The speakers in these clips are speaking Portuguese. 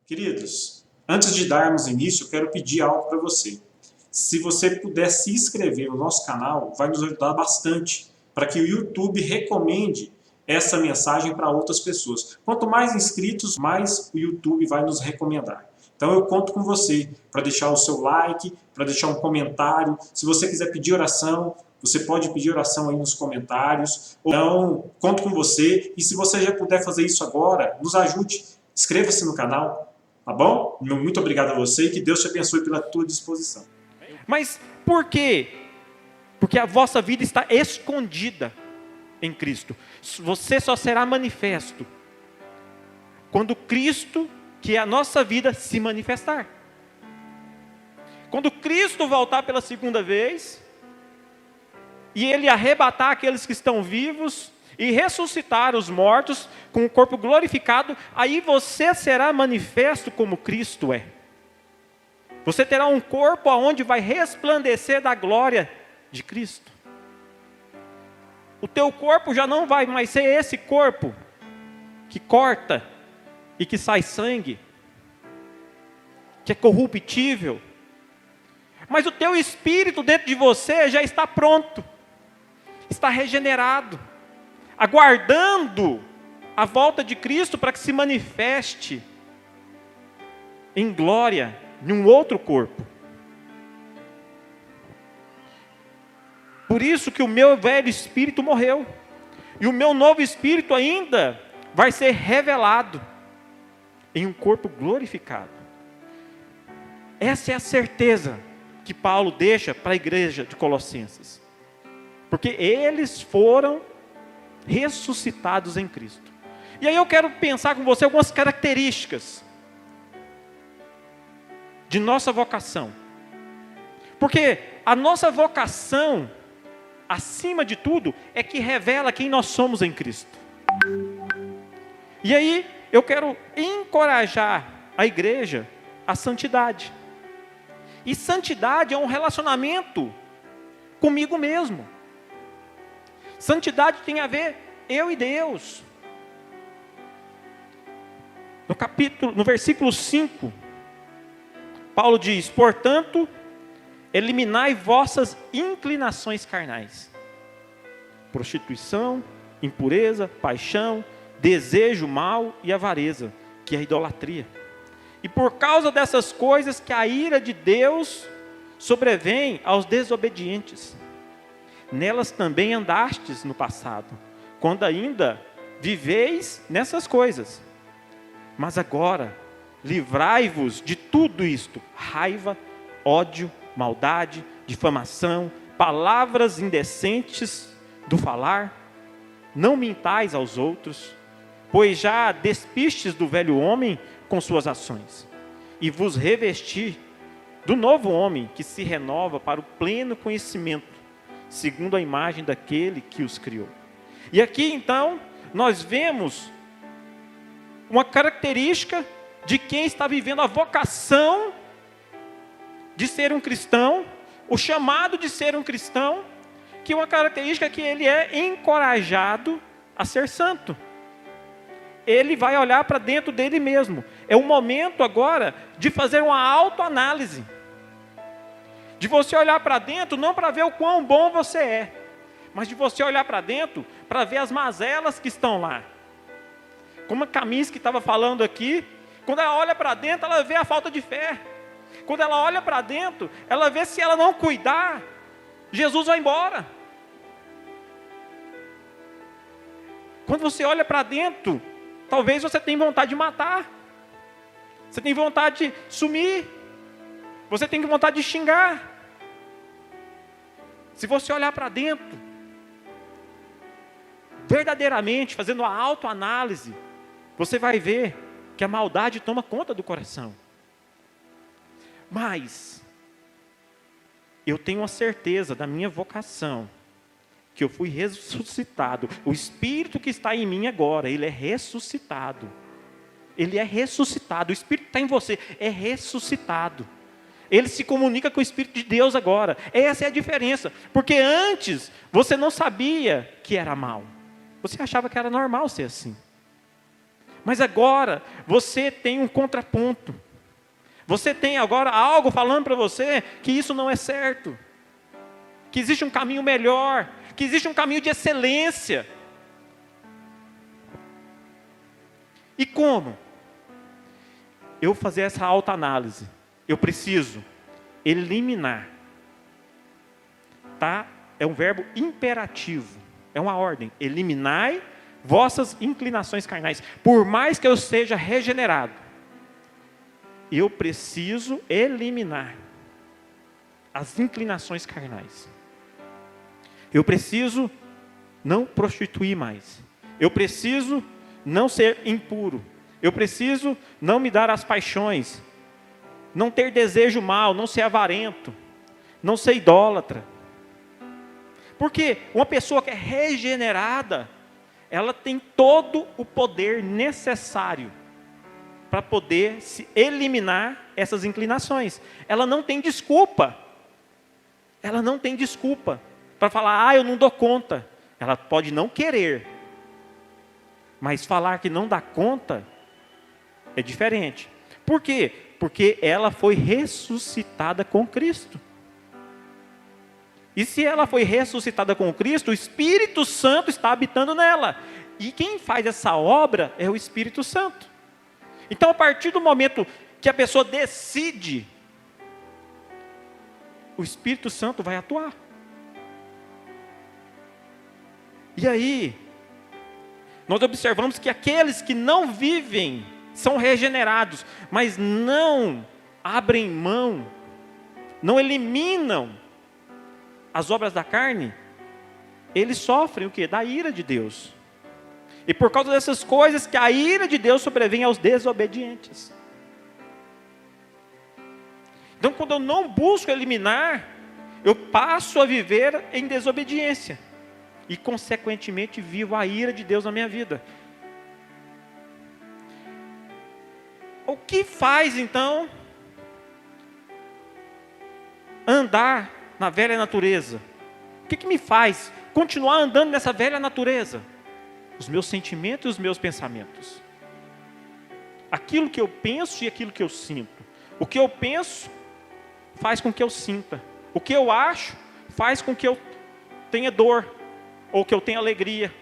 Queridos, antes de darmos início, eu quero pedir algo para você. Se você puder se inscrever no nosso canal, vai nos ajudar bastante para que o YouTube recomende essa mensagem para outras pessoas. Quanto mais inscritos, mais o YouTube vai nos recomendar. Então eu conto com você para deixar o seu like, para deixar um comentário. Se você quiser pedir oração, você pode pedir oração aí nos comentários. Então, conto com você. E se você já puder fazer isso agora, nos ajude. Inscreva-se no canal. Tá bom? Muito obrigado a você e que Deus te abençoe pela tua disposição. Mas por quê? Porque a vossa vida está escondida em Cristo. Você só será manifesto quando Cristo, que é a nossa vida, se manifestar. Quando Cristo voltar pela segunda vez e Ele arrebatar aqueles que estão vivos e ressuscitar os mortos com o corpo glorificado, aí você será manifesto como Cristo é. Você terá um corpo onde vai resplandecer da glória de Cristo. O teu corpo já não vai mais ser esse corpo que corta e que sai sangue, que é corruptível. Mas o teu espírito dentro de você já está pronto, está regenerado, aguardando a volta de Cristo para que se manifeste em glória em um outro corpo. Por isso que o meu velho espírito morreu, e o meu novo espírito ainda vai ser revelado em um corpo glorificado. Essa é a certeza que Paulo deixa para a igreja de Colossenses, porque eles foram ressuscitados em Cristo. E aí eu quero pensar com você algumas características de nossa vocação, porque a nossa vocação, acima de tudo, é que revela quem nós somos em Cristo. E aí eu quero encorajar a igreja à santidade. E santidade é um relacionamento comigo mesmo. Santidade tem a ver eu e Deus. No versículo 5, Paulo diz: portanto, eliminai vossas inclinações carnais, prostituição, impureza, paixão, desejo mau e avareza, que é a idolatria. E por causa dessas coisas que a ira de Deus sobrevém aos desobedientes. Nelas também andastes no passado, quando ainda viveis nessas coisas. Mas agora, livrai-vos de tudo isto: raiva, ódio, maldade, difamação, palavras indecentes do falar. Não mintais aos outros, pois já despistes do velho homem com suas ações, e vos revesti do novo homem, que se renova para o pleno conhecimento, segundo a imagem daquele que os criou. E aqui então, nós vemos uma característica de quem está vivendo a vocação de ser um cristão, o chamado de ser um cristão, que uma característica é que ele é encorajado a ser santo. Ele vai olhar para dentro dele mesmo. É o momento agora de fazer uma autoanálise. De você olhar para dentro, não para ver o quão bom você é, mas de você olhar para dentro, para ver as mazelas que estão lá. Como a Camis que estava falando aqui, quando ela olha para dentro, ela vê a falta de fé. Quando ela olha para dentro, ela vê se ela não cuidar, Jesus vai embora. Quando você olha para dentro, talvez você tenha vontade de matar. Você tem vontade de sumir. Você tem vontade de xingar. Se você olhar para dentro, verdadeiramente, fazendo a autoanálise, você vai ver que a maldade toma conta do coração. Mas eu tenho a certeza da minha vocação, que eu fui ressuscitado. O Espírito que está em mim agora, ele é ressuscitado. Ele é ressuscitado. O Espírito que está em você é ressuscitado. Ele se comunica com o Espírito de Deus agora. Essa é a diferença. Porque antes, você não sabia que era mal. Você achava que era normal ser assim. Mas agora você tem um contraponto. Você tem agora algo falando para você que isso não é certo. Que existe um caminho melhor. Que existe um caminho de excelência. E como? Eu fazer essa autoanálise. Eu preciso eliminar. Tá? É um verbo imperativo. É uma ordem. Eliminai vossas inclinações carnais. Por mais que eu seja regenerado, eu preciso eliminar as inclinações carnais. Eu preciso não prostituir mais. Eu preciso não ser impuro. Eu preciso não me dar às paixões. Não ter desejo mau, não ser avarento. Não ser idólatra. Porque uma pessoa que é regenerada, ela tem todo o poder necessário para poder se eliminar essas inclinações. Ela não tem desculpa. Ela não tem desculpa para falar, eu não dou conta. Ela pode não querer. Mas falar que não dá conta é diferente. Por quê? Porque ela foi ressuscitada com Cristo. E se ela foi ressuscitada com Cristo, o Espírito Santo está habitando nela. E quem faz essa obra é o Espírito Santo. Então, a partir do momento que a pessoa decide, o Espírito Santo vai atuar. E aí, nós observamos que aqueles que não vivem, são regenerados, mas não abrem mão, não eliminam as obras da carne, eles sofrem o quê? Da ira de Deus. E por causa dessas coisas que a ira de Deus sobrevém aos desobedientes. Então, quando eu não busco eliminar, eu passo a viver em desobediência. E, consequentemente, vivo a ira de Deus na minha vida. O que faz, então, andar na velha natureza? O que me faz continuar andando nessa velha natureza? Os meus sentimentos e os meus pensamentos. Aquilo que eu penso e aquilo que eu sinto. O que eu penso faz com que eu sinta. O que eu acho faz com que eu tenha dor ou que eu tenha alegria.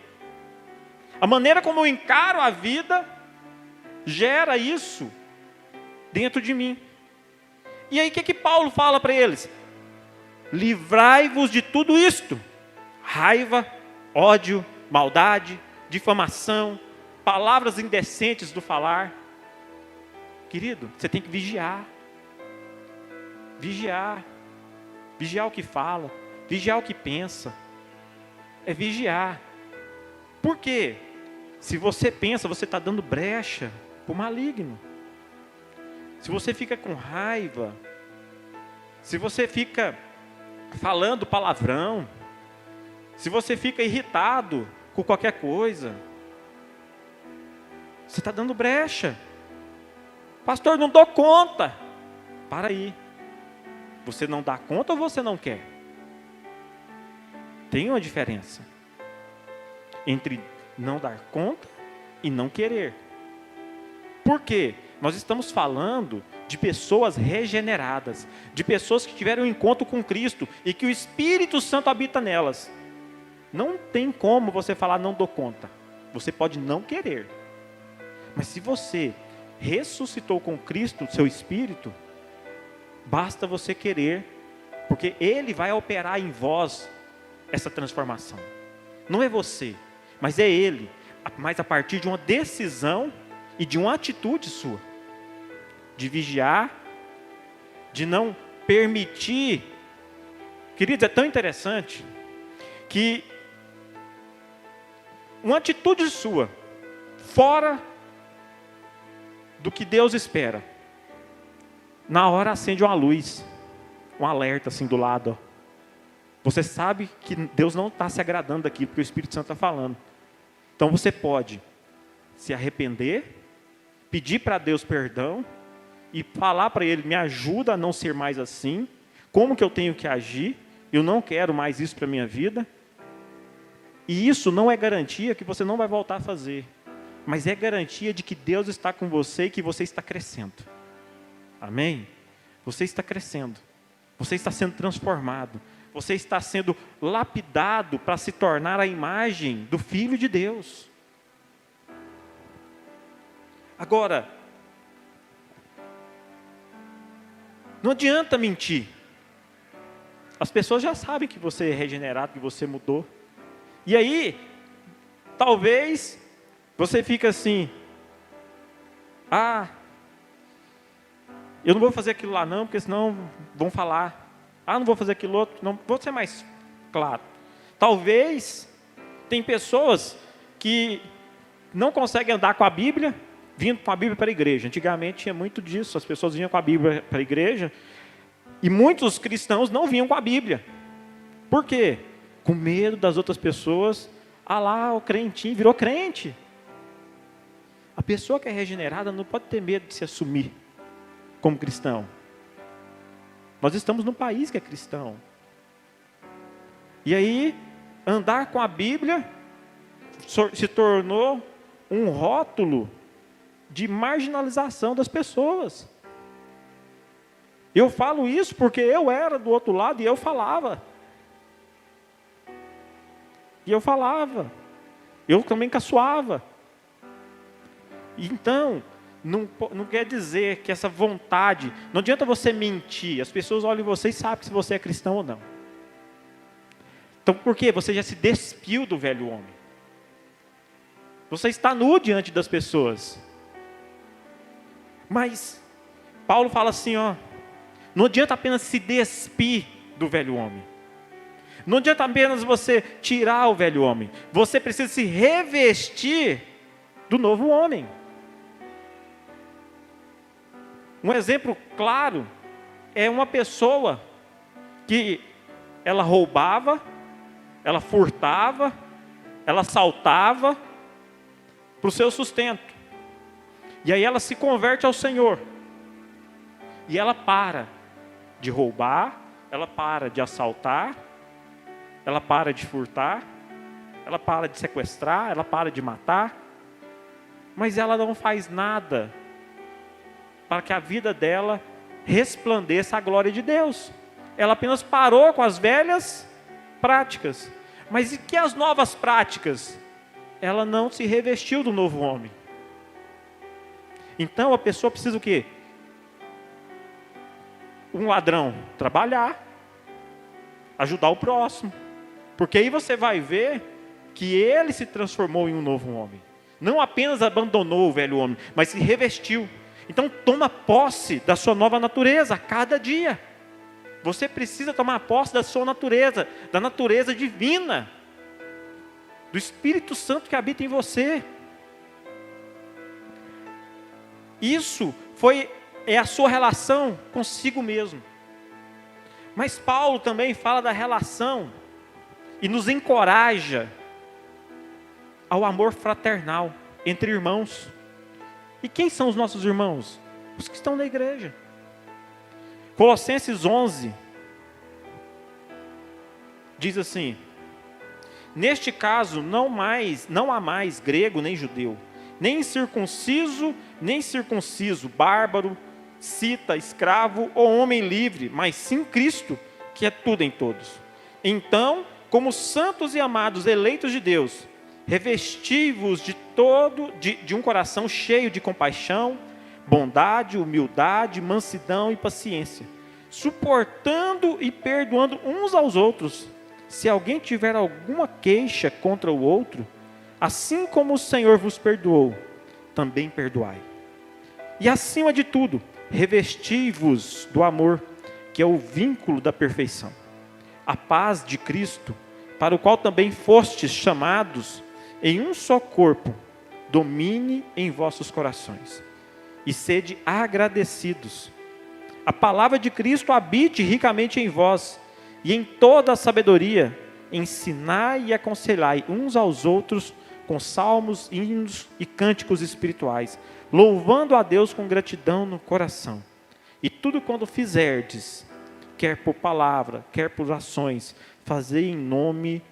A maneira como eu encaro a vida gera isso dentro de mim. E aí o que Paulo fala para eles? Livrai-vos de tudo isto: raiva, ódio, maldade, difamação, palavras indecentes do falar. Querido, você tem que vigiar. Vigiar. Vigiar o que fala. Vigiar o que pensa. É vigiar. Por quê? Se você pensa, você está dando brecha para o maligno. Se você fica com raiva, se você fica falando palavrão, se você fica irritado com qualquer coisa, você está dando brecha. Pastor, não dou conta. Para aí. Você não dá conta ou você não quer? Tem uma diferença entre não dar conta e não querer. Por quê? Nós estamos falando de pessoas regeneradas, de pessoas que tiveram um encontro com Cristo e que o Espírito Santo habita nelas. Não tem como você falar não dou conta. Você pode não querer. Mas se você ressuscitou com Cristo, seu Espírito, basta você querer, porque Ele vai operar em vós essa transformação. Não é você, mas é Ele. Mas a partir de uma decisão e de uma atitude sua. De vigiar, de não permitir. Queridos, é tão interessante que uma atitude sua, fora do que Deus espera, na hora acende uma luz, um alerta assim do lado. Ó. Você sabe que Deus não está se agradando daquilo, porque o Espírito Santo está falando. Então você pode se arrepender, pedir para Deus perdão, e falar para Ele, me ajuda a não ser mais assim, como que eu tenho que agir, eu não quero mais isso para a minha vida. E isso não é garantia que você não vai voltar a fazer. mas é garantia de que Deus está com você e que você está crescendo. Amém? Você está crescendo, você está sendo transformado, você está sendo lapidado para se tornar a imagem do Filho de Deus. Agora, não adianta mentir. As pessoas já sabem que você é regenerado, que você mudou. E aí, talvez, você fica assim, eu não vou fazer aquilo lá não, porque senão vão falar. Não vou fazer aquilo outro, não. Vou ser mais claro. Talvez, tem pessoas que não conseguem andar com a Bíblia, vindo com a Bíblia para a igreja. Antigamente tinha muito disso, as pessoas vinham com a Bíblia para a igreja, e muitos cristãos não vinham com a Bíblia. Por quê? Com medo das outras pessoas. Lá, o crentinho virou crente. A pessoa que é regenerada não pode ter medo de se assumir como cristão. Nós estamos num país que é cristão. E aí, andar com a Bíblia se tornou um rótulo de marginalização das pessoas. Eu falo isso porque eu era do outro lado e eu falava. Eu também caçoava. Então, não quer dizer que essa vontade, não adianta você mentir, as pessoas olham você e sabem se você é cristão ou não. Então, por quê? Você já se despiu do velho homem. Você está nu diante das pessoas. Mas, Paulo fala assim, não adianta apenas se despir do velho homem. Não adianta apenas você tirar o velho homem. Você precisa se revestir do novo homem. Um exemplo claro é uma pessoa que ela roubava, ela furtava, ela assaltava para o seu sustento. E aí ela se converte ao Senhor. E ela para de roubar, ela para de assaltar, ela para de furtar, ela para de sequestrar, ela para de matar, mas ela não faz nada para que a vida dela resplandeça a glória de Deus. Ela apenas parou com as velhas práticas. Mas e que as novas práticas? Ela não se revestiu do novo homem. Então a pessoa precisa o quê? Um ladrão trabalhar, ajudar o próximo. Porque aí você vai ver que ele se transformou em um novo homem. Não apenas abandonou o velho homem, mas se revestiu. Então toma posse da sua nova natureza a cada dia. Você precisa tomar posse da sua natureza, da natureza divina, do Espírito Santo que habita em você. Isso é a sua relação consigo mesmo. Mas Paulo também fala da relação e nos encoraja ao amor fraternal entre irmãos. E quem são os nossos irmãos? Os que estão na igreja. Colossenses 11 diz assim: neste caso não há mais grego nem judeu, nem circunciso nem circunciso, bárbaro, cita, escravo ou homem livre, mas sim Cristo, que é tudo em todos. Então, como santos e amados eleitos de Deus, revesti-vos de um coração cheio de compaixão, bondade, humildade, mansidão e paciência, suportando e perdoando uns aos outros. Se alguém tiver alguma queixa contra o outro, assim como o Senhor vos perdoou, também perdoai. E acima de tudo, revesti-vos do amor, que é o vínculo da perfeição. A paz de Cristo, para o qual também fostes chamados em um só corpo, domine em vossos corações. E sede agradecidos. A palavra de Cristo habite ricamente em vós, e em toda a sabedoria, ensinai e aconselhai uns aos outros com salmos, hinos e cânticos espirituais, louvando a Deus com gratidão no coração. E tudo quando fizerdes, quer por palavra, quer por ações, fazei em nome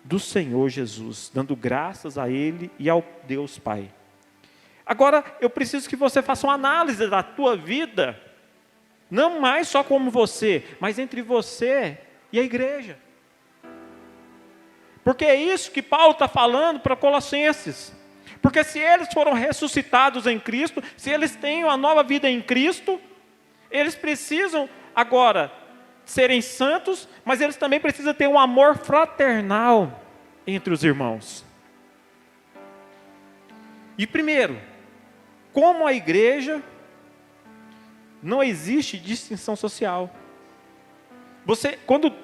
do Senhor Jesus, dando graças a Ele e ao Deus Pai. Agora, eu preciso que você faça uma análise da tua vida, não mais só como você, mas entre você e a igreja. Porque é isso que Paulo está falando para Colossenses. Porque se eles foram ressuscitados em Cristo, se eles têm uma nova vida em Cristo, eles precisam agora serem santos, mas eles também precisam ter um amor fraternal entre os irmãos. E primeiro, como a igreja, não existe distinção social. Quando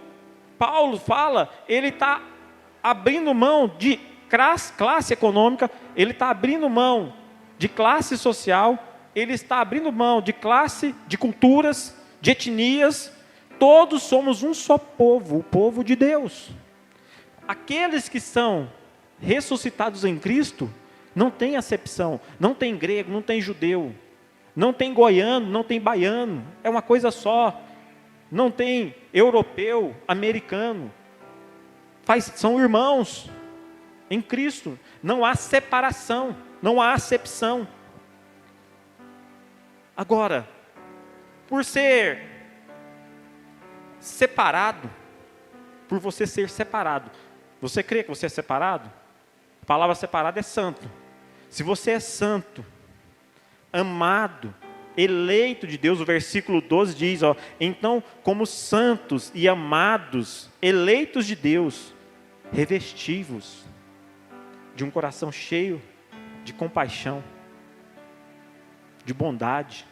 Paulo fala, ele está abrindo mão de classe econômica, ele está abrindo mão de classe social, ele está abrindo mão de classe, de culturas, de etnias. Todos somos um só povo, o povo de Deus. Aqueles que são ressuscitados em Cristo, não tem acepção, não tem grego, não tem judeu, não tem goiano, não tem baiano, é uma coisa só. Não tem europeu, americano, são irmãos em Cristo, não há separação, não há acepção. Agora, por ser separado, por você ser separado, você crê que você é separado? A palavra separado é santo. Se você é santo, amado, eleito de Deus, o versículo 12 diz, então, como santos e amados, eleitos de Deus, revestivos de um coração cheio de compaixão, de bondade.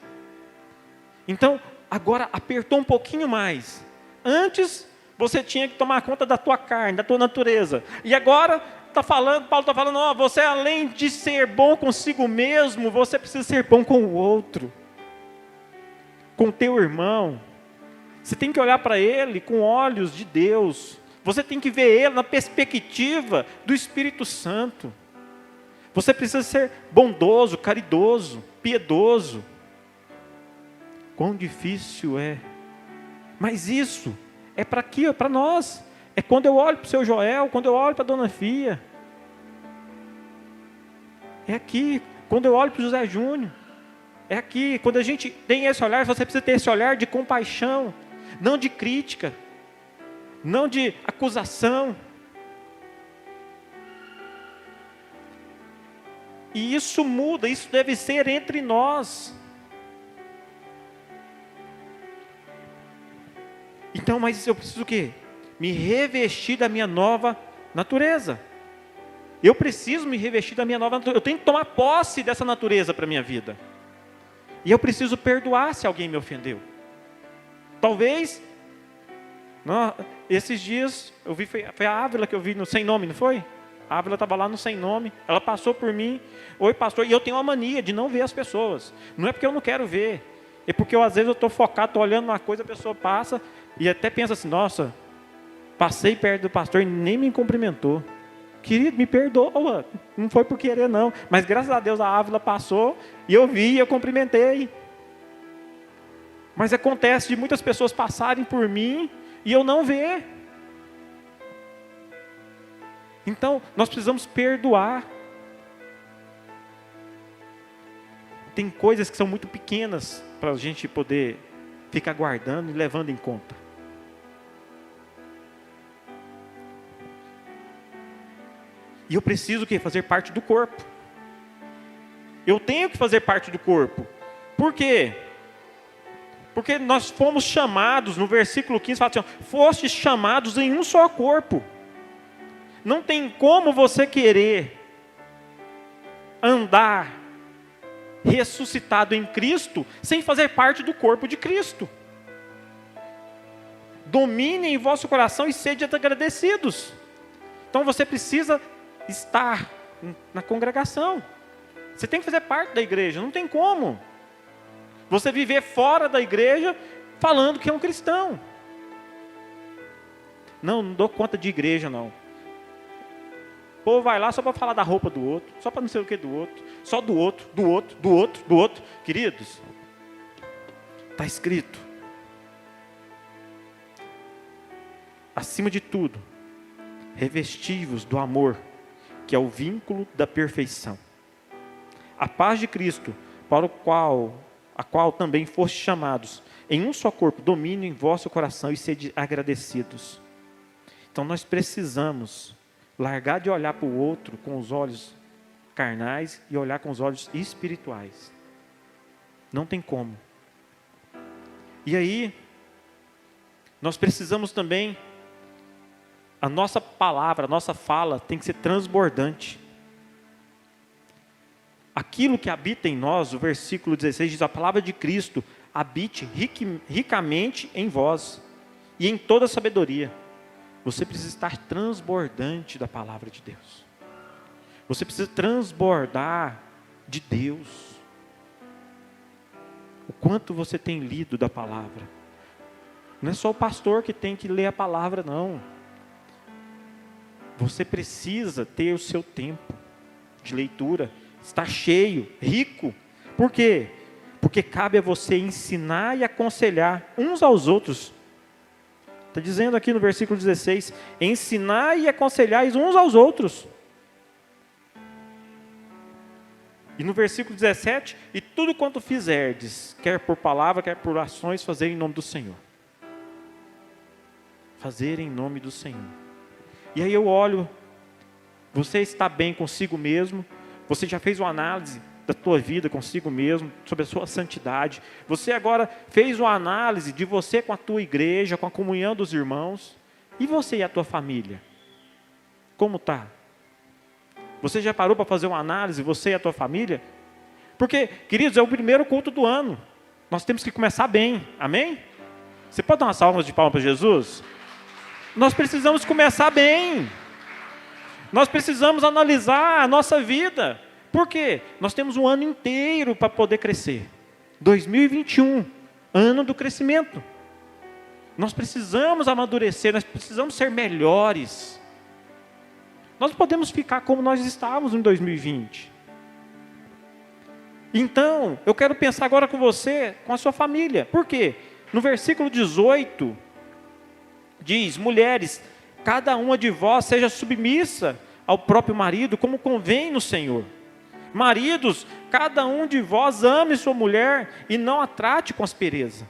Então, agora apertou um pouquinho mais. Antes, você tinha que tomar conta da tua carne, da tua natureza. E agora, Paulo está falando, você além de ser bom consigo mesmo, você precisa ser bom com o outro, com o teu irmão. Você tem que olhar para ele com olhos de Deus. Você tem que ver ele na perspectiva do Espírito Santo. Você precisa ser bondoso, caridoso, piedoso. Quão difícil é. Mas isso é para aqui, é para nós. É quando eu olho para o seu Joel, quando eu olho para a dona Fia. É aqui, quando eu olho para o José Júnior. É aqui, quando a gente tem esse olhar, você precisa ter esse olhar de compaixão, não de crítica, não de acusação. E isso muda, isso deve ser entre nós. Então, mas eu preciso o quê? Me revestir da minha nova natureza. Eu preciso me revestir da minha nova natureza. Eu tenho que tomar posse dessa natureza para a minha vida. E eu preciso perdoar se alguém me ofendeu. Talvez, esses dias, eu vi, foi a Ávila que eu vi no Sem Nome, não foi? A Ávila estava lá no Sem Nome, ela passou por mim, oi pastor, e eu tenho uma mania de não ver as pessoas. Não é porque eu não quero ver, é porque às vezes eu estou focado, estou olhando uma coisa, a pessoa passa, e até pensa assim, nossa, passei perto do pastor e nem me cumprimentou. Querido, me perdoa, não foi por querer não, mas graças a Deus a Ávila passou, e eu vi, e eu cumprimentei. Mas acontece de muitas pessoas passarem por mim, e eu não ver. Então, nós precisamos perdoar. Tem coisas que são muito pequenas, para a gente poder ficar guardando e levando em conta. E eu preciso fazer parte do corpo. Eu tenho que fazer parte do corpo. Por quê? Porque nós fomos chamados, no versículo 15, fala assim, fostes chamados em um só corpo. Não tem como você querer andar ressuscitado em Cristo sem fazer parte do corpo de Cristo. Dominem em vosso coração e sede agradecidos. Então você precisa estar na congregação. Você tem que fazer parte da igreja, não tem como você viver fora da igreja falando que é um cristão. Não dou conta de igreja não. O povo vai lá só para falar da roupa do outro, só para não sei o que do outro, só do outro. Queridos, está escrito, acima de tudo, revestivos do amor, que é o vínculo da perfeição. a paz de Cristo, a qual também fostes chamados, em um só corpo, domine em vosso coração e sede agradecidos. Então nós precisamos largar de olhar para o outro com os olhos carnais e olhar com os olhos espirituais. Não tem como. E aí, nós precisamos também, a nossa palavra, a nossa fala tem que ser transbordante. Aquilo que habita em nós, o versículo 16 diz, a palavra de Cristo habite ricamente em vós e em toda sabedoria. Você precisa estar transbordante da palavra de Deus. Você precisa transbordar de Deus. O quanto você tem lido da palavra. Não é só o pastor que tem que ler a palavra, não. Você precisa ter o seu tempo de leitura, estar cheio, rico. Por quê? Porque cabe a você ensinar e aconselhar uns aos outros. Está dizendo aqui no versículo 16, ensinar e aconselhar uns aos outros. E no versículo 17, e tudo quanto fizerdes, quer por palavra, quer por ações, fazer em nome do Senhor. Fazer em nome do Senhor. E aí eu olho, você está bem consigo mesmo, você já fez uma análise da tua vida consigo mesmo, sobre a sua santidade. Você agora fez uma análise de você com a tua igreja, com a comunhão dos irmãos. E você e a tua família? Como está? Você já parou para fazer uma análise, você e a tua família? Porque, queridos, é o primeiro culto do ano. Nós temos que começar bem, amém? Você pode dar uma salva de palmas para Jesus? Nós precisamos começar bem. Nós precisamos analisar a nossa vida. Por quê? Nós temos um ano inteiro para poder crescer. 2021, ano do crescimento. Nós precisamos amadurecer, nós precisamos ser melhores. Nós não podemos ficar como nós estávamos em 2020. Então, eu quero pensar agora com você, com a sua família. Por quê? No versículo 18, diz, mulheres, cada uma de vós seja submissa ao próprio marido, como convém no Senhor. Maridos, cada um de vós ame sua mulher e não a trate com aspereza.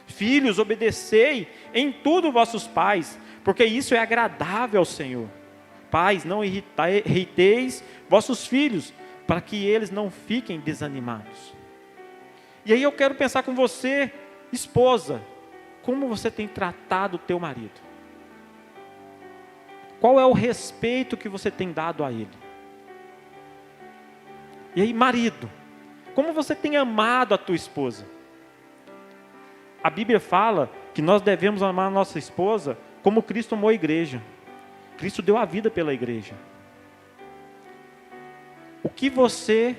Filhos, obedecei em tudo vossos pais, porque isso é agradável ao Senhor. Pais, não irriteis vossos filhos, para que eles não fiquem desanimados. E aí eu quero pensar com você, esposa, como você tem tratado o teu marido? Qual é o respeito que você tem dado a ele? E aí, marido, como você tem amado a tua esposa? A Bíblia fala que nós devemos amar a nossa esposa como Cristo amou a igreja. Cristo deu a vida pela igreja. O que você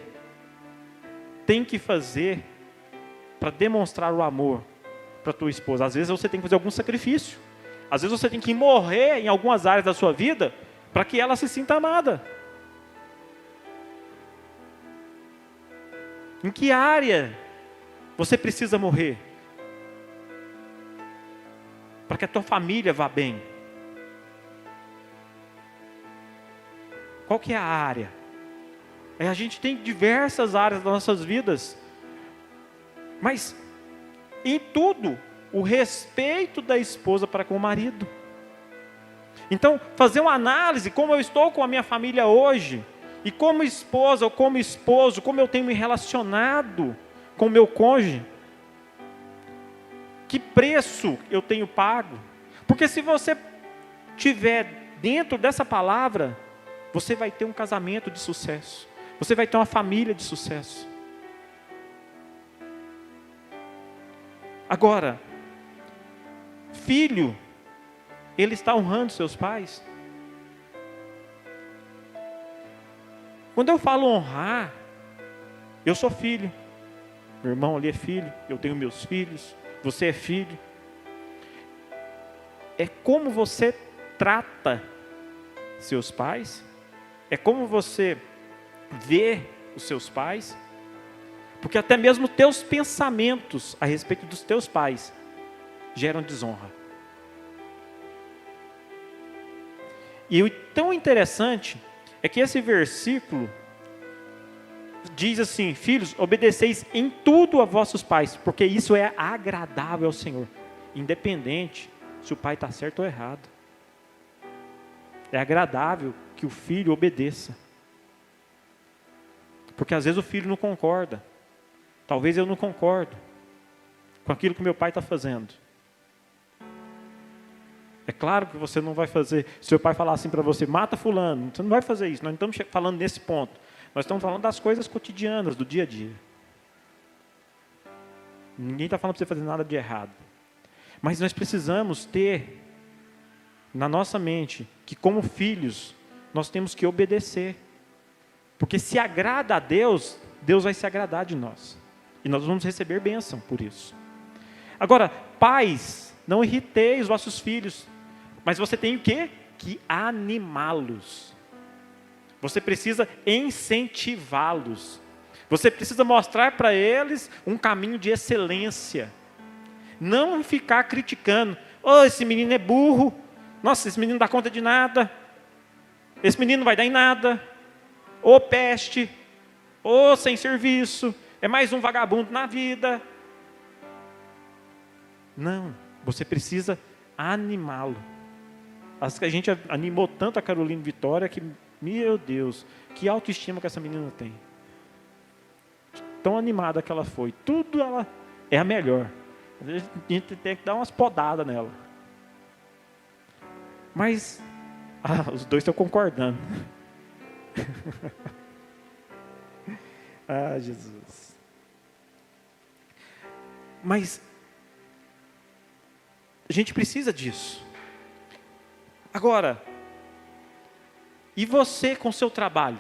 tem que fazer para demonstrar o amor para a tua esposa? Às vezes você tem que fazer algum sacrifício. Às vezes você tem que morrer em algumas áreas da sua vida para que ela se sinta amada. Em que área você precisa morrer? Para que a tua família vá bem. Qual que é a área? A gente tem diversas áreas das nossas vidas. Mas, em tudo, o respeito da esposa para com o marido. Então, fazer uma análise, como eu estou com a minha família hoje, e como esposa ou como esposo, como eu tenho me relacionado com o meu cônjuge. Que preço eu tenho pago? Porque se você estiver dentro dessa palavra, você vai ter um casamento de sucesso. Você vai ter uma família de sucesso. Agora, filho, ele está honrando seus pais? Quando eu falo honrar, eu sou filho. Meu irmão ali é filho, eu tenho meus filhos, você é filho. É como você trata seus pais, é como você vê os seus pais, porque até mesmo teus pensamentos a respeito dos teus pais geram desonra. E o tão interessante é que esse versículo diz assim: filhos, obedeceis em tudo a vossos pais, porque isso é agradável ao Senhor, independente se o pai está certo ou errado. É agradável que o filho obedeça. Porque às vezes o filho não concorda. Talvez eu não concordo com aquilo que meu pai está fazendo. É claro que você não vai fazer. Se seu pai falar assim para você: mata fulano, você não vai fazer isso. Nós não estamos falando nesse ponto. Nós estamos falando das coisas cotidianas, do dia a dia. Ninguém está falando para você fazer nada de errado. Mas nós precisamos ter na nossa mente que, como filhos, nós temos que obedecer. Porque se agrada a Deus, Deus vai se agradar de nós. E nós vamos receber bênção por isso. Agora, pais, não irritei os vossos filhos. Mas você tem o quê? Que animá-los. Você precisa incentivá-los. Você precisa mostrar para eles um caminho de excelência. Não ficar criticando. Oh, esse menino é burro. Nossa, esse menino não dá conta de nada. Esse menino não vai dar em nada. Ô peste. Ô sem serviço. É mais um vagabundo na vida. Não. Você precisa animá-lo. A gente animou tanto a Carolina Vitória que, meu Deus, que autoestima que essa menina tem. Tão animada que ela foi. Tudo ela é a melhor. A gente tem que dar umas podadas nela. Mas, os dois estão concordando. Jesus. Mas, a gente precisa disso. Agora, e você com o seu trabalho?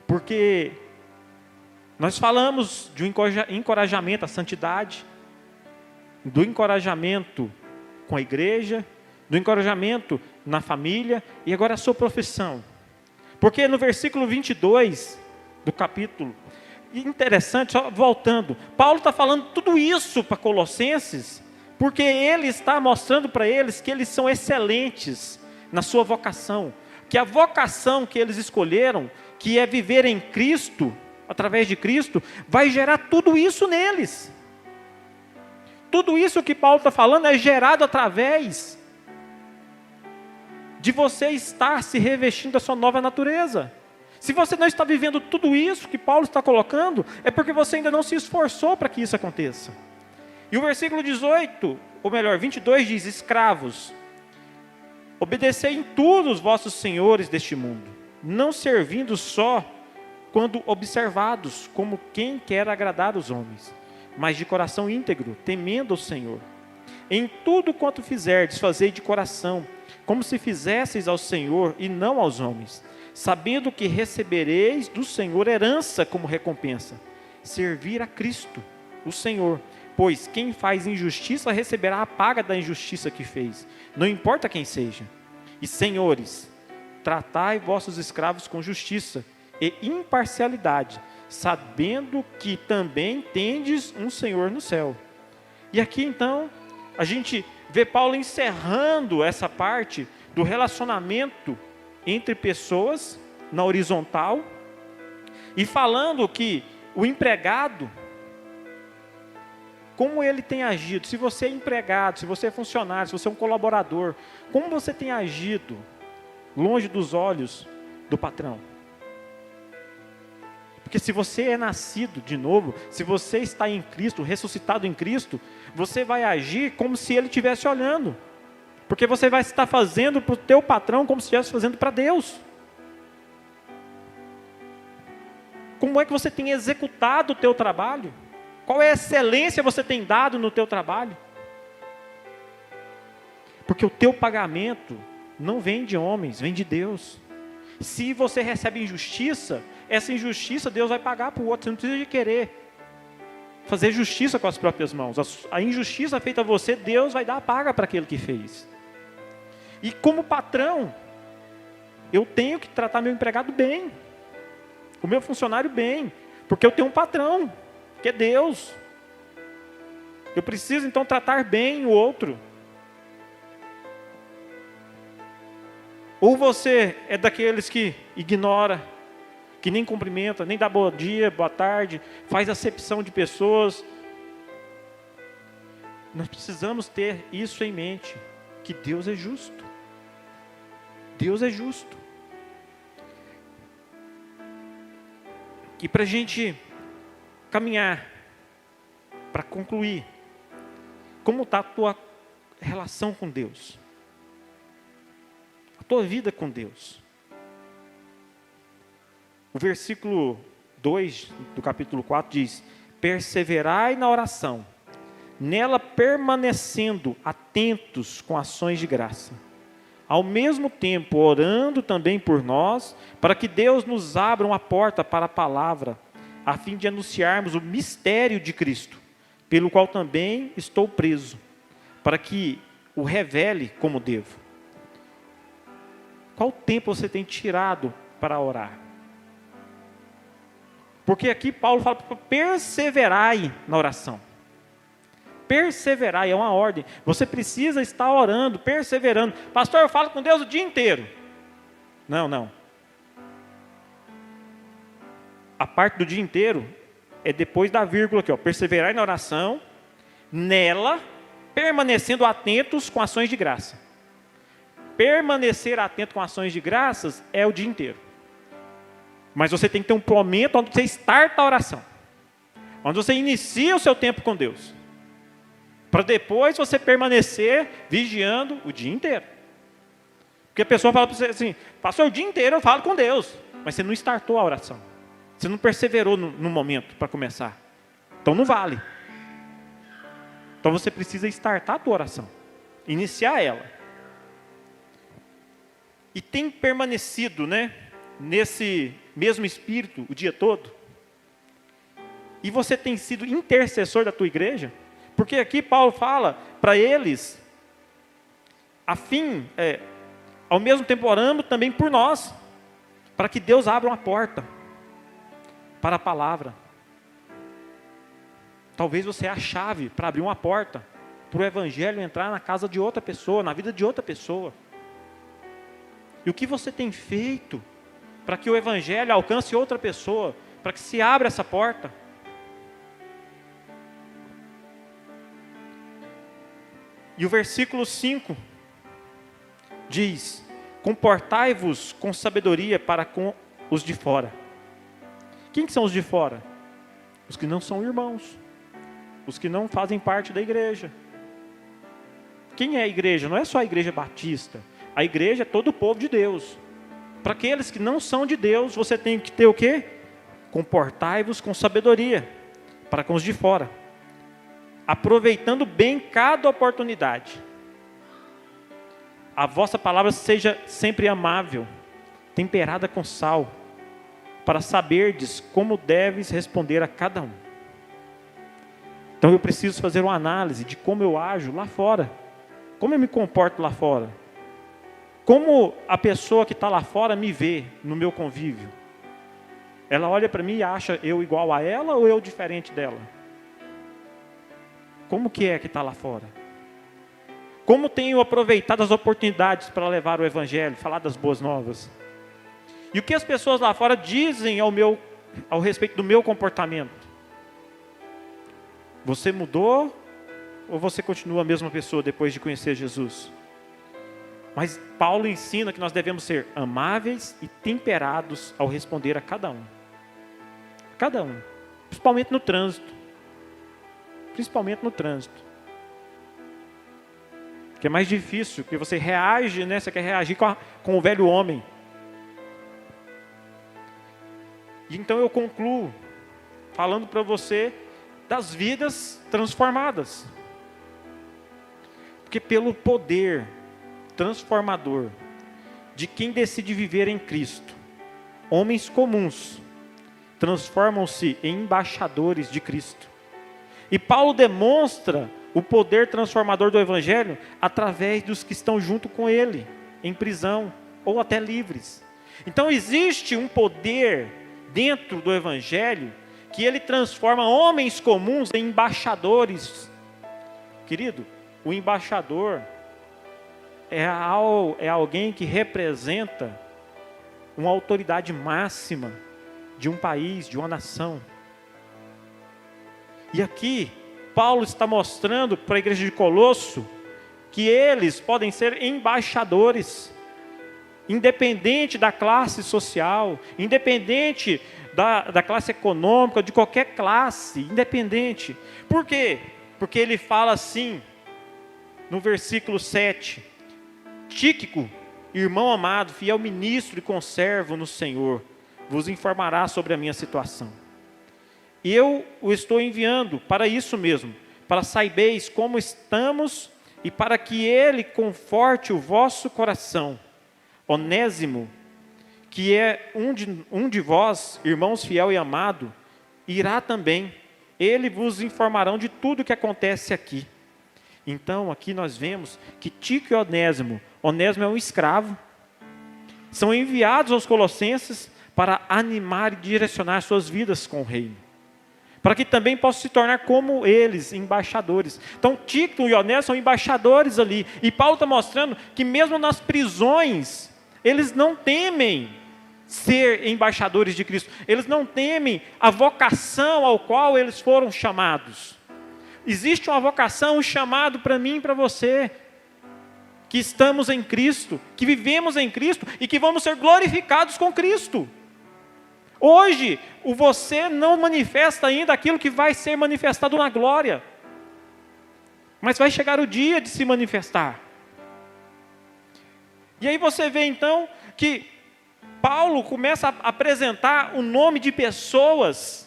Porque nós falamos de um encorajamento à santidade, do encorajamento com a igreja, do encorajamento na família, e agora a sua profissão. Porque no versículo 22 do capítulo, interessante, só voltando, Paulo está falando tudo isso para Colossenses, porque ele está mostrando para eles que eles são excelentes na sua vocação, que a vocação que eles escolheram, que é viver em Cristo, através de Cristo, vai gerar tudo isso neles. Tudo isso que Paulo está falando é gerado através de você estar se revestindo da sua nova natureza. Se você não está vivendo tudo isso que Paulo está colocando, é porque você ainda não se esforçou para que isso aconteça. E o versículo 18, ou melhor, 22 diz: escravos, obedecei em tudo os vossos senhores deste mundo, não servindo só quando observados, como quem quer agradar os homens, mas de coração íntegro, temendo o Senhor. Em tudo quanto fizerdes, fazei de coração, como se fizesseis ao Senhor e não aos homens, sabendo que recebereis do Senhor herança como recompensa, servir a Cristo, o Senhor. Pois quem faz injustiça receberá a paga da injustiça que fez, não importa quem seja. E senhores, tratai vossos escravos com justiça e imparcialidade, sabendo que também tendes um Senhor no céu. E aqui então, a gente vê Paulo encerrando essa parte do relacionamento entre pessoas, na horizontal, e falando que o empregado, como ele tem agido, se você é empregado, se você é funcionário, se você é um colaborador, como você tem agido longe dos olhos do patrão? Porque se você é nascido de novo, se você está em Cristo, ressuscitado em Cristo, você vai agir como se ele estivesse olhando. Porque você vai estar fazendo para o teu patrão como se estivesse fazendo para Deus. Como é que você tem executado o teu trabalho? Qual é a excelência você tem dado no teu trabalho? Porque o teu pagamento não vem de homens, vem de Deus. Se você recebe injustiça, essa injustiça Deus vai pagar para o outro. Você não precisa de querer fazer justiça com as próprias mãos. A injustiça feita a você, Deus vai dar a paga para aquele que fez. E como patrão, eu tenho que tratar meu empregado bem, o meu funcionário bem, porque eu tenho um patrão, que é Deus. Eu preciso então tratar bem o outro. Ou você é daqueles que ignora, que nem cumprimenta, nem dá bom dia, boa tarde, faz acepção de pessoas. Nós precisamos ter isso em mente, que Deus é justo. Deus é justo. E para a gente caminhar, para concluir, como está a tua relação com Deus? A tua vida com Deus? O versículo 2 do capítulo 4 diz: perseverai na oração, nela permanecendo atentos com ações de graça, ao mesmo tempo orando também por nós, para que Deus nos abra uma porta para a palavra, a fim de anunciarmos o mistério de Cristo, pelo qual também estou preso, para que o revele como devo. Qual tempo você tem tirado para orar? Porque aqui Paulo fala para perseverai na oração. Perseverai é uma ordem. Você precisa estar orando, perseverando. Pastor, eu falo com Deus o dia inteiro. Não. A parte do dia inteiro é depois da vírgula aqui, ó. Perseverai na oração, nela, permanecendo atentos com ações de graça. Permanecer atento com ações de graças é o dia inteiro. Mas você tem que ter um momento onde você starta a oração. Onde você inicia o seu tempo com Deus. Para depois você permanecer vigiando o dia inteiro. Porque a pessoa fala para você assim: pastor, o dia inteiro eu falo com Deus. Mas você não startou a oração. Você não perseverou no momento para começar. Então não vale. Então você precisa startar a tua oração. Iniciar ela. E tem permanecido, nesse mesmo espírito o dia todo. E você tem sido intercessor da tua igreja. Porque aqui Paulo fala para eles, ao mesmo tempo orando também por nós, para que Deus abra uma porta para a palavra. Talvez você é a chave para abrir uma porta, para o evangelho entrar na casa de outra pessoa, na vida de outra pessoa. E o que você tem feito para que o evangelho alcance outra pessoa, para que se abra essa porta? E o versículo 5 diz: comportai-vos com sabedoria para com os de fora. Quem que são os de fora? Os que não são irmãos, os que não fazem parte da igreja. Quem é a igreja? Não é só a igreja batista. A igreja é todo o povo de Deus. Para aqueles que não são de Deus, você tem que ter o quê? Comportai-vos com sabedoria para com os de fora, aproveitando bem cada oportunidade. A vossa palavra seja sempre amável, temperada com sal, para saberdes como deves responder a cada um. Então eu preciso fazer uma análise de como eu ajo lá fora. Como eu me comporto lá fora. Como a pessoa que está lá fora me vê no meu convívio. Ela olha para mim e acha eu igual a ela ou eu diferente dela? Como que está lá fora? Como tenho aproveitado as oportunidades para levar o evangelho, falar das boas novas? E o que as pessoas lá fora dizem ao respeito do meu comportamento? Você mudou ou você continua a mesma pessoa depois de conhecer Jesus? Mas Paulo ensina que nós devemos ser amáveis e temperados ao responder a cada um. Cada um. Principalmente no trânsito. Principalmente no trânsito. Que é mais difícil, porque você reage, você quer reagir com o velho homem. E então eu concluo falando para você das vidas transformadas. Porque pelo poder transformador de quem decide viver em Cristo, homens comuns transformam-se em embaixadores de Cristo. E Paulo demonstra o poder transformador do Evangelho através dos que estão junto com ele, em prisão ou até livres. Então existe um poder dentro do Evangelho que ele transforma homens comuns em embaixadores. Querido, o embaixador é alguém que representa uma autoridade máxima de um país, de uma nação. E aqui, Paulo está mostrando para a igreja de Colosso que eles podem ser embaixadores, independente da classe social, independente da classe econômica, de qualquer classe, independente. Por quê? Porque ele fala assim, no versículo 7, Tíquico, irmão amado, fiel ministro e conservo no Senhor, vos informará sobre a minha situação. E eu o estou enviando para isso mesmo, para saibeis como estamos e para que ele conforte o vosso coração. Onésimo, que é um de vós, irmãos fiel e amado, irá também. Ele vos informarão de tudo o que acontece aqui. Então, aqui nós vemos que Tíquico e Onésimo é um escravo, são enviados aos colossenses para animar e direcionar suas vidas com o reino, para que também possam se tornar como eles, embaixadores. Então, Tíquico e Onésimo são embaixadores ali, e Paulo está mostrando que mesmo nas prisões, eles não temem ser embaixadores de Cristo, eles não temem a vocação ao qual eles foram chamados. Existe uma vocação, um chamado para mim e para você, que estamos em Cristo, que vivemos em Cristo e que vamos ser glorificados com Cristo. Hoje, o você não manifesta ainda aquilo que vai ser manifestado na glória, mas vai chegar o dia de se manifestar. E aí você vê então que Paulo começa a apresentar o nome de pessoas.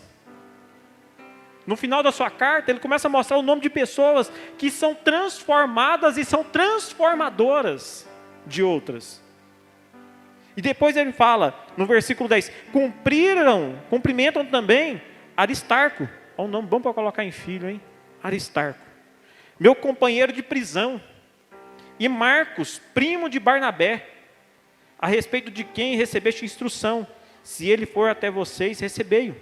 No final da sua carta, ele começa a mostrar o nome de pessoas que são transformadas e são transformadoras de outras. E depois ele fala, no versículo 10, cumprimentam também Aristarco. Olha o nome bom para colocar em filho, hein? Aristarco. Meu companheiro de prisão. E Marcos, primo de Barnabé, a respeito de quem recebeste instrução. Se ele for até vocês, recebei-o.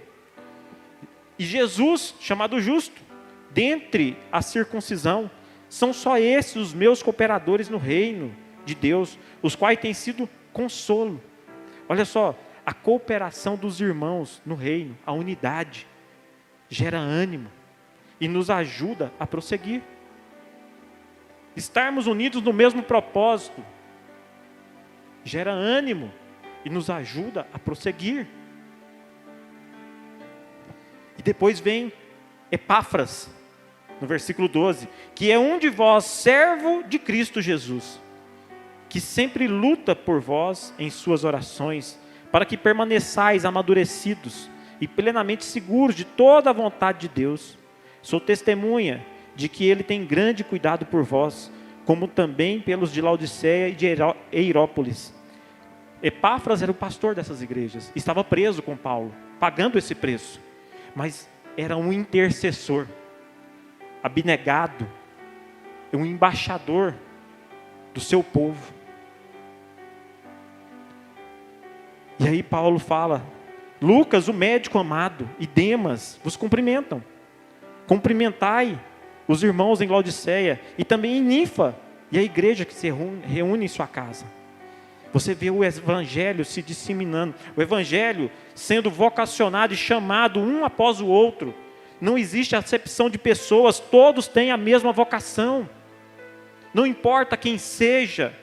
E Jesus, chamado justo, dentre a circuncisão, são só esses os meus cooperadores no reino de Deus, os quais têm sido consolo. Olha só, a cooperação dos irmãos no reino, a unidade, gera ânimo e nos ajuda a prosseguir. Estarmos unidos no mesmo propósito gera ânimo e nos ajuda a prosseguir. E depois vem Epáfras, no versículo 12, que é um de vós, servo de Cristo Jesus, que sempre luta por vós em suas orações, para que permaneçais amadurecidos e plenamente seguros de toda a vontade de Deus. Sou testemunha de que ele tem grande cuidado por vós, como também pelos de Laodiceia e de Hierápolis. Epáfras era o pastor dessas igrejas, estava preso com Paulo, pagando esse preço, mas era um intercessor, abnegado, um embaixador do seu povo. E aí Paulo fala, Lucas, o médico amado, e Demas vos cumprimentam. Cumprimentai os irmãos em Laodiceia e também em Ninfa e a igreja que se reúne em sua casa. Você vê o evangelho se disseminando, o evangelho sendo vocacionado e chamado um após o outro. Não existe acepção de pessoas, todos têm a mesma vocação. Não importa quem seja.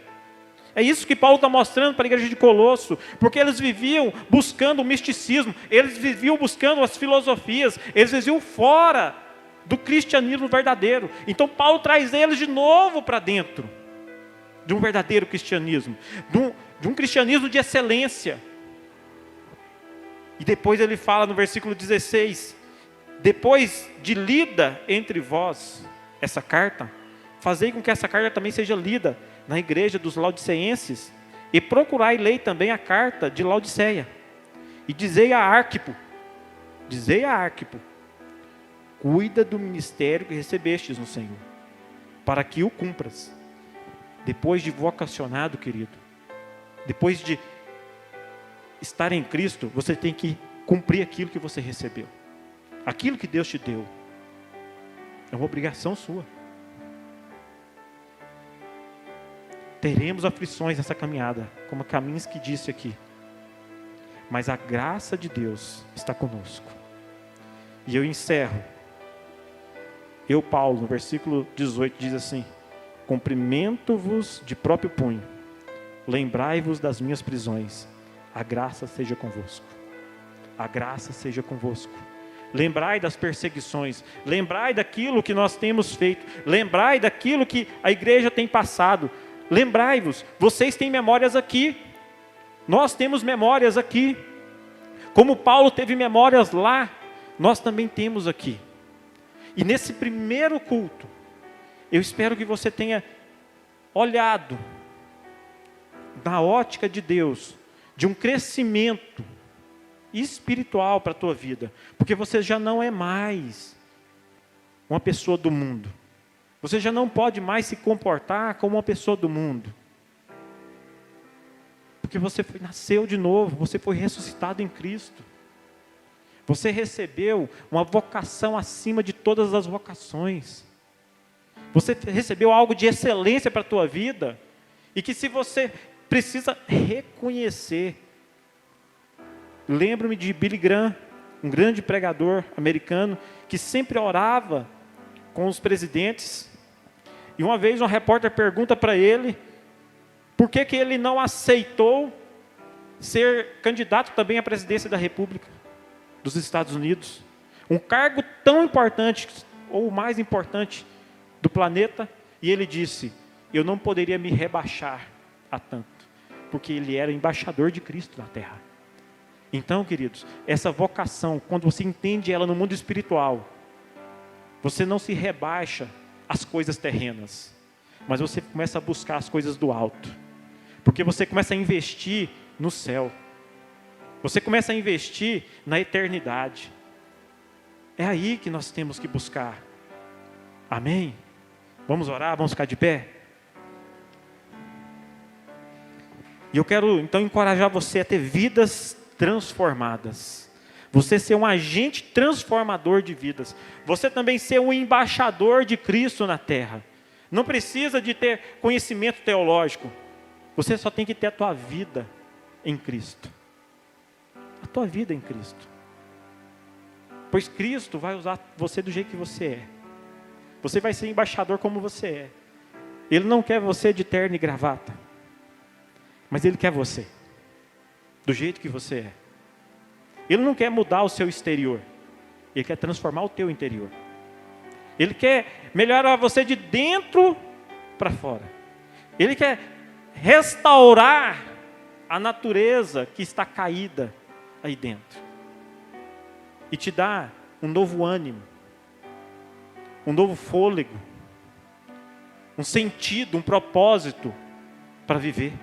É isso que Paulo está mostrando para a igreja de Colosso, porque eles viviam buscando o misticismo, eles viviam buscando as filosofias, eles viviam fora do cristianismo verdadeiro. Então Paulo traz eles de novo para dentro de um verdadeiro cristianismo, de um cristianismo de excelência. E depois ele fala no versículo 16, depois de lida entre vós essa carta, fazei com que essa carta também seja lida na igreja dos laodiceenses, e procurai ler também a carta de Laodiceia, e dizei a Arquipo, cuida do ministério que recebestes no Senhor, para que o cumpras. Depois de vocacionado, querido, depois de estar em Cristo, você tem que cumprir aquilo que você recebeu, aquilo que Deus te deu, é uma obrigação sua. Teremos aflições nessa caminhada, como a Kaminsky disse aqui, mas a graça de Deus está conosco. E eu encerro. Paulo, no versículo 18, diz assim: cumprimento-vos de próprio punho, lembrai-vos das minhas prisões, a graça seja convosco. A graça seja convosco. Lembrai das perseguições, lembrai daquilo que nós temos feito, lembrai daquilo que a igreja tem passado, lembrai-vos, vocês têm memórias aqui, nós temos memórias aqui, como Paulo teve memórias lá, nós também temos aqui. E nesse primeiro culto, eu espero que você tenha olhado na ótica de Deus, de um crescimento espiritual para a tua vida, porque você já não é mais uma pessoa do mundo, você já não pode mais se comportar como uma pessoa do mundo, porque você nasceu de novo, você foi ressuscitado em Cristo, você recebeu uma vocação acima de todas as vocações, você recebeu algo de excelência para a tua vida, e que se você precisa reconhecer. Lembro-me de Billy Graham, um grande pregador americano, que sempre orava com os presidentes. E uma vez um repórter pergunta para ele, por que ele não aceitou ser candidato também à presidência da República dos Estados Unidos. Um cargo tão importante, ou o mais importante do planeta. E ele disse, eu não poderia me rebaixar a tanto, porque ele era embaixador de Cristo na terra. Então, queridos, essa vocação, quando você entende ela no mundo espiritual, você não se rebaixa às coisas terrenas, mas você começa a buscar as coisas do alto, porque você começa a investir no céu, você começa a investir na eternidade. É aí que nós temos que buscar. Amém? Vamos orar, vamos ficar de pé? E eu quero então encorajar você a ter vidas transformadas, você ser um agente transformador de vidas, você também ser um embaixador de Cristo na terra. Não precisa de ter conhecimento teológico, você só tem que ter a tua vida em Cristo, a tua vida em Cristo, pois Cristo vai usar você do jeito que você é, você vai ser embaixador como você é. Ele não quer você de terno e gravata, mas Ele quer você do jeito que você é. Ele não quer mudar o seu exterior, Ele quer transformar o teu interior. Ele quer melhorar você de dentro para fora. Ele quer restaurar a natureza que está caída aí dentro e te dar um novo ânimo, um novo fôlego, um sentido, um propósito para viver.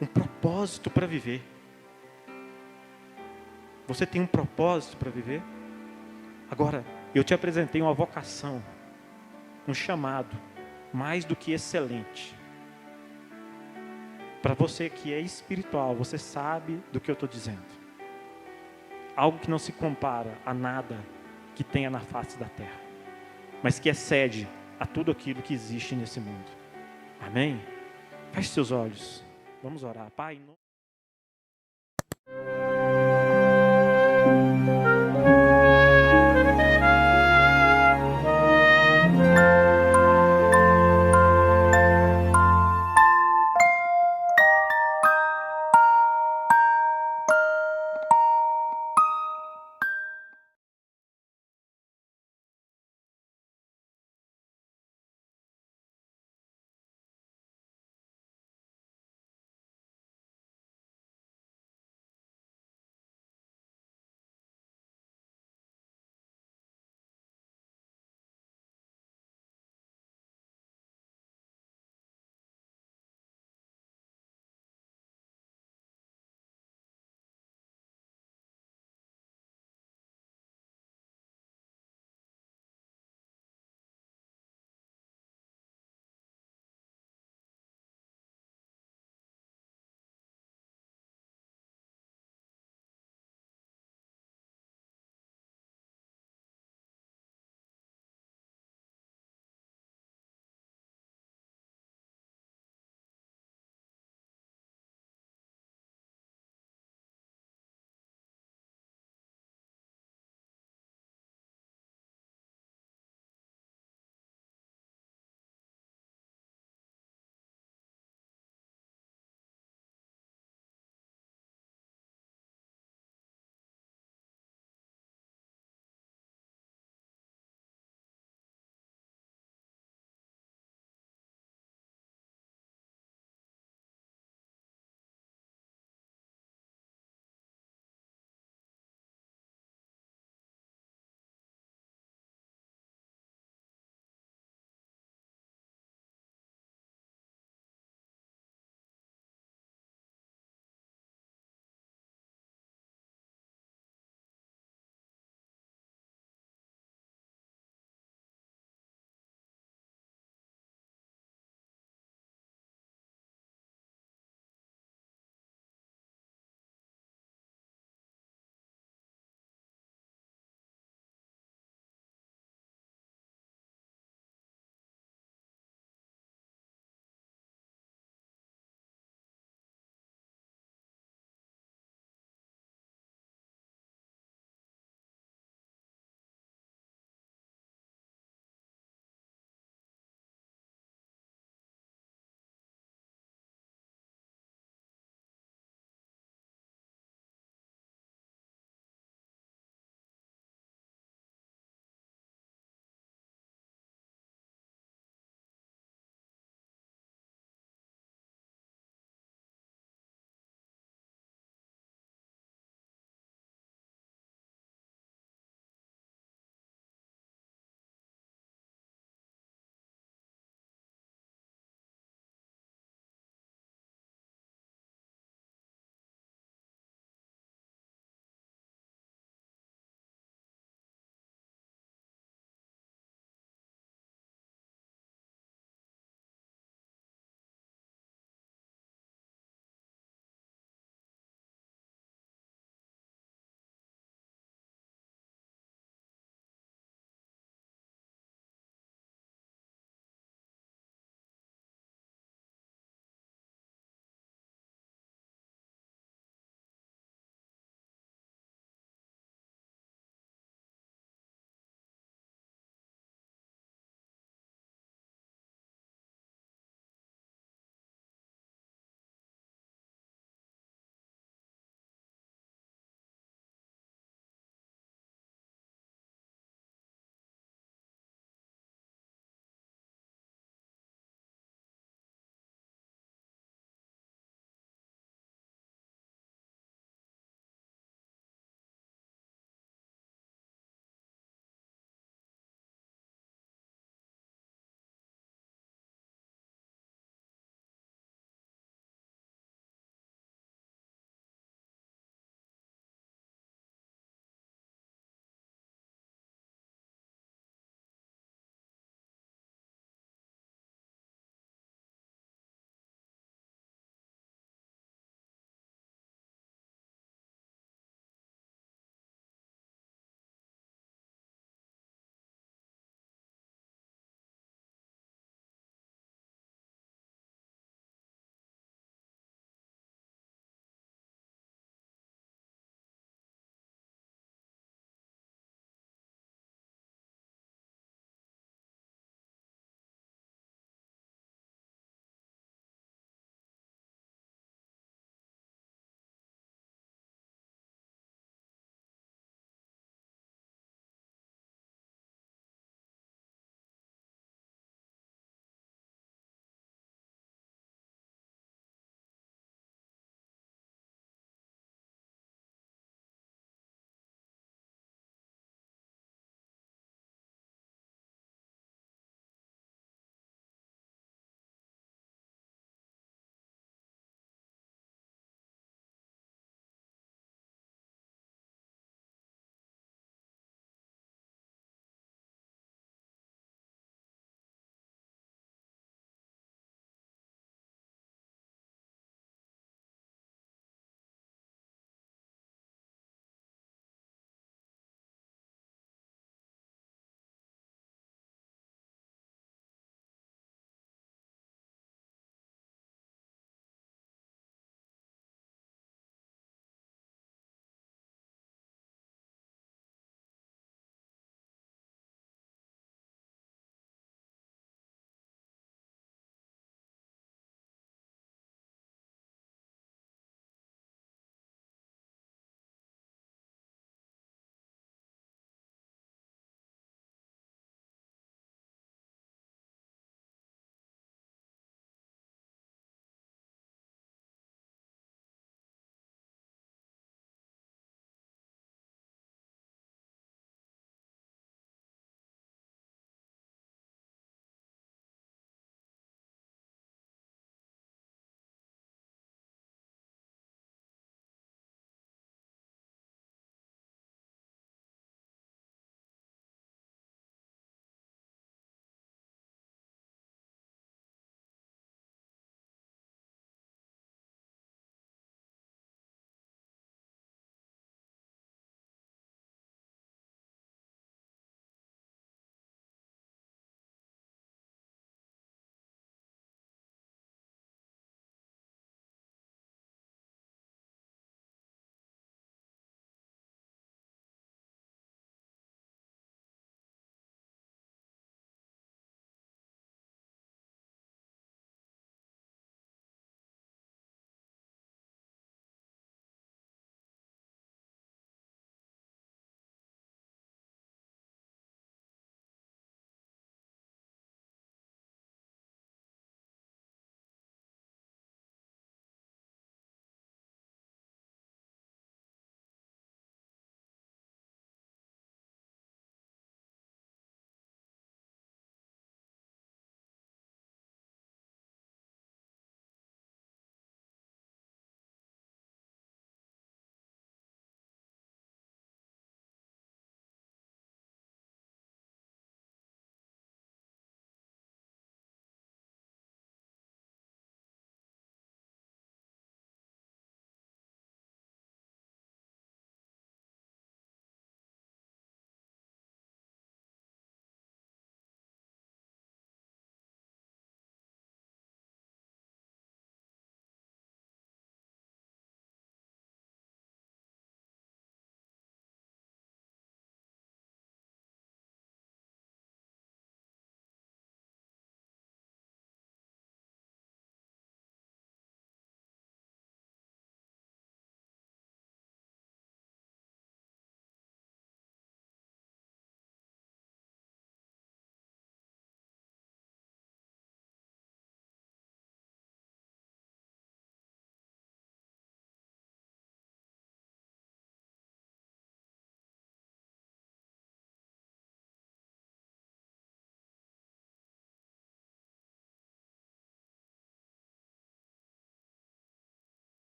Um propósito para viver. Você tem um propósito para viver? Agora, eu te apresentei uma vocação, um chamado, mais do que excelente. Para você que é espiritual, você sabe do que eu estou dizendo. Algo que não se compara a nada que tenha na face da terra, mas que excede a tudo aquilo que existe nesse mundo. Amém? Feche seus olhos. Vamos orar. Pai,